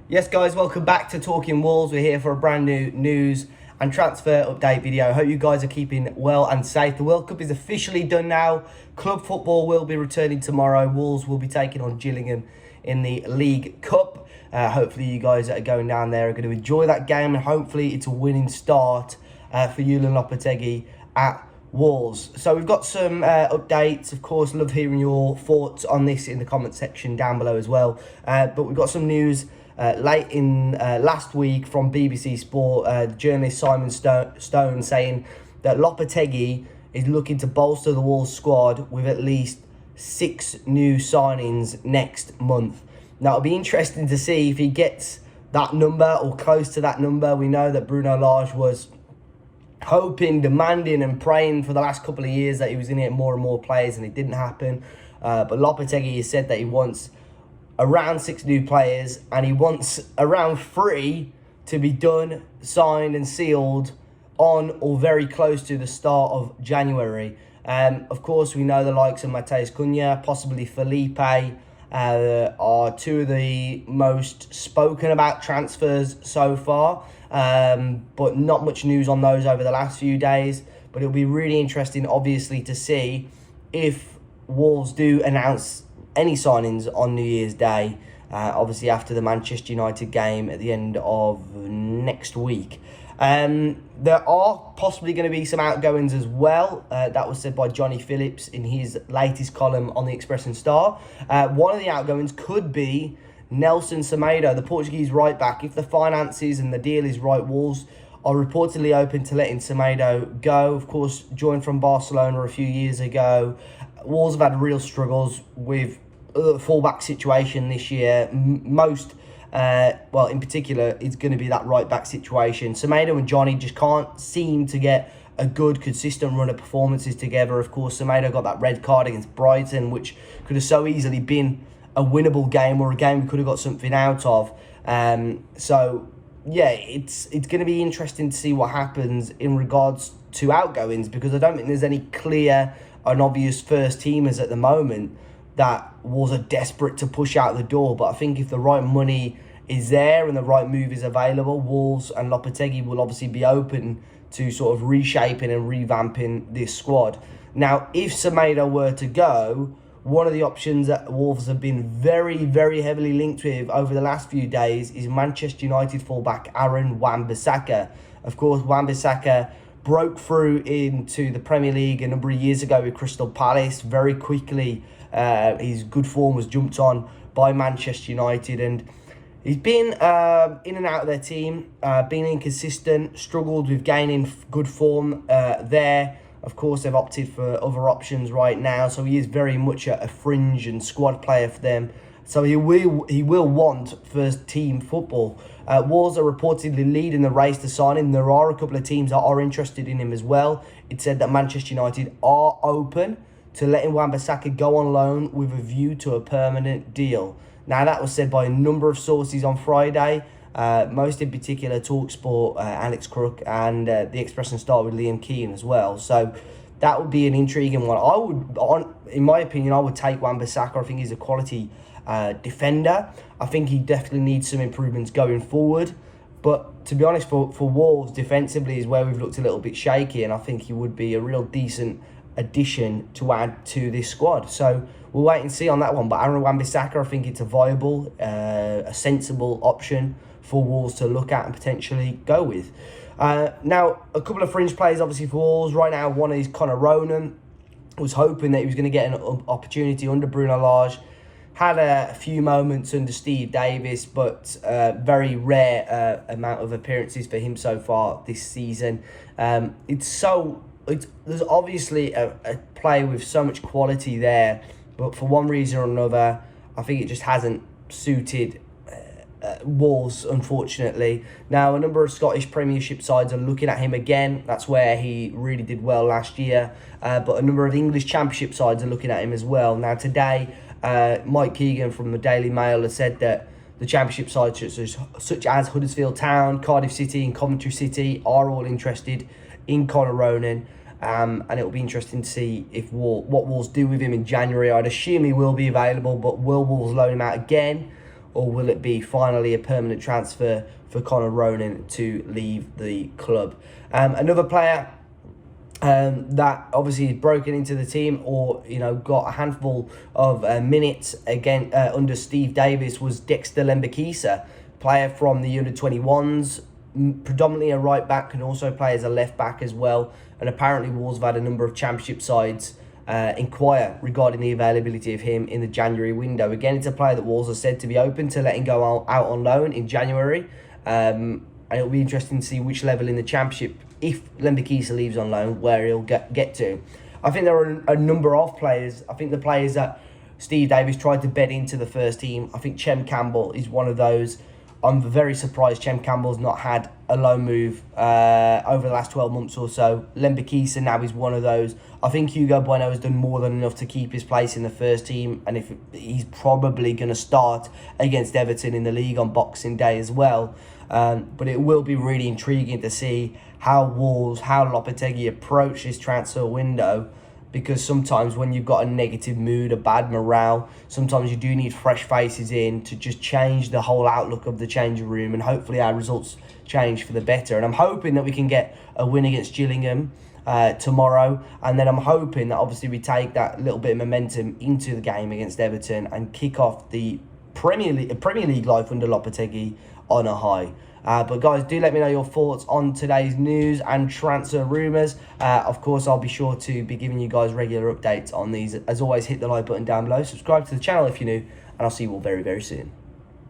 Yes, guys, welcome back to Talking Wolves. We're here for a brand new news and transfer update video. Hope you guys are keeping well and safe. The World Cup is officially done now. Club football will be returning tomorrow. Wolves will be taking on Gillingham in the League Cup. Hopefully you guys that are going down there are going to enjoy that game, and hopefully it's a winning start for Julian Lopetegui at Wolves. So we've got some updates. Of course, love hearing your thoughts on this in the comment section down below as well. But we've got some news late in last week from BBC Sport, the journalist Simon Stone saying that Lopetegui is looking to bolster the Wolves squad with at least 6 new signings next month. Now, it'll be interesting to see if he gets that number or close to that number. We know that Bruno Lage was hoping, demanding and praying for the last couple of years that he was going to get more and more players, and it didn't happen. But Lopetegui has said that he wants around 6 new players, and he wants around 3 to be done, signed and sealed on or very close to the start of January. Of course, we know the likes of Matheus Cunha, possibly Felipe, are 2 of the most spoken about transfers so far. But not much news on those over the last few days. But it'll be really interesting, obviously, to see if Wolves do announce any signings on New Year's Day, obviously after the Manchester United game at the end of next week. There are possibly going to be some outgoings as well. That was said by Johnny Phillips in his latest column on the Express and Star. One of the outgoings could be Nelson Semedo, the Portuguese right back. If the finances and the deal is right, Wolves are reportedly open to letting Semedo go. Of course, joined from Barcelona a few years ago. Wolves have had real struggles with the fullback situation this year. In particular, it's going to be that right back situation. Semedo and Johnny just can't seem to get a good, consistent run of performances together. Of course, Semedo got that red card against Brighton, which could have so easily been a winnable game, or a game we could have got something out of. It's going to be interesting to see what happens in regards to outgoings, because I don't think there's any clear and obvious first teamers at the moment that Wolves are desperate to push out the door. But I think if the right money is there and the right move is available, Wolves and Lopetegui will obviously be open to sort of reshaping and revamping this squad. Now, if Semedo were to go, one of the options that Wolves have been very, very heavily linked with over the last few days is Manchester United fullback Aaron Wan-Bissaka. Of course, Wan-Bissaka broke through into the Premier League a number of years ago with Crystal Palace. Very quickly, his good form was jumped on by Manchester United, and he's been in and out of their team, been inconsistent, struggled with gaining good form there. Of course, they've opted for other options right now, so he is very much a fringe and squad player for them. So he will want first team football. Wolves are reportedly leading the race to sign him. There are a couple of teams that are interested in him as well. It said that Manchester United are open to letting Wan-Bissaka go on loan with a view to a permanent deal. Now, that was said by a number of sources on Friday, most in particular TalkSport, Alex Crook, and the Express and Star with Liam Keane as well. So that would be an intriguing one. In my opinion, I would take Wan-Bissaka. I think he's a quality defender. I think he definitely needs some improvements going forward. But to be honest, for Wolves, defensively is where we've looked a little bit shaky, and I think he would be a real decent addition to add to this squad. So we'll wait and see on that one. But Aaron Wan-Bissaka, I think it's a viable, a sensible option for Wolves to look at and potentially go with. Now, a couple of fringe players, obviously, for Wolves. Right now, one is Ronan. Was hoping that he was going to get an opportunity under Bruno Lage. Had a few moments under Steve Davis, but very rare amount of appearances for him so far this season. There's obviously a player with so much quality there, but for one reason or another, I think it just hasn't suited Wolves, unfortunately. Now, a number of Scottish Premiership sides are looking at him again. That's where he really did well last year. But a number of English Championship sides are looking at him as well. Now, today, Mike Keegan from the Daily Mail has said that the Championship sides such as Huddersfield Town, Cardiff City and Coventry City are all interested in Ronan. And it'll be interesting to see what Wolves do with him in January. I'd assume he will be available, but will Wolves loan him out again? or will it be finally a permanent transfer for Ronan to leave the club? Another player that obviously is broken into the team, or got a handful of minutes again under Steve Davis, was Dexter Lembikisa, player from the under-21s, predominantly a right back, can also play as a left back as well. And apparently Wolves have had a number of championship sides inquire regarding the availability of him in the January window. Again, it's a player that Wolves are said to be open to letting go out on loan in January. And it'll be interesting to see which level in the championship, if Lembikisa leaves on loan, where he'll get to. I think there are a number of players. I think the players that Steve Davis tried to bed into the first team, I think Chem Campbell is one of those. I'm very surprised Chem Campbell's not had a loan move over the last 12 months or so. Lembikisa now is one of those. I think Hugo Bueno has done more than enough to keep his place in the first team, and if he's probably going to start against Everton in the league on Boxing Day as well. But it will be really intriguing to see how Lopetegui approach this transfer window, because sometimes when you've got a negative mood, a bad morale, sometimes you do need fresh faces in to just change the whole outlook of the changing room, and hopefully our results change for the better. And I'm hoping that we can get a win against Gillingham tomorrow, and then I'm hoping that obviously we take that little bit of momentum into the game against Everton and kick off the Premier League life under Lopetegui on a high. But guys, do let me know your thoughts on today's news and transfer rumours. Of course, I'll be sure to be giving you guys regular updates on these. As always, hit the like button down below, subscribe to the channel if you're new, and I'll see you all very, very soon.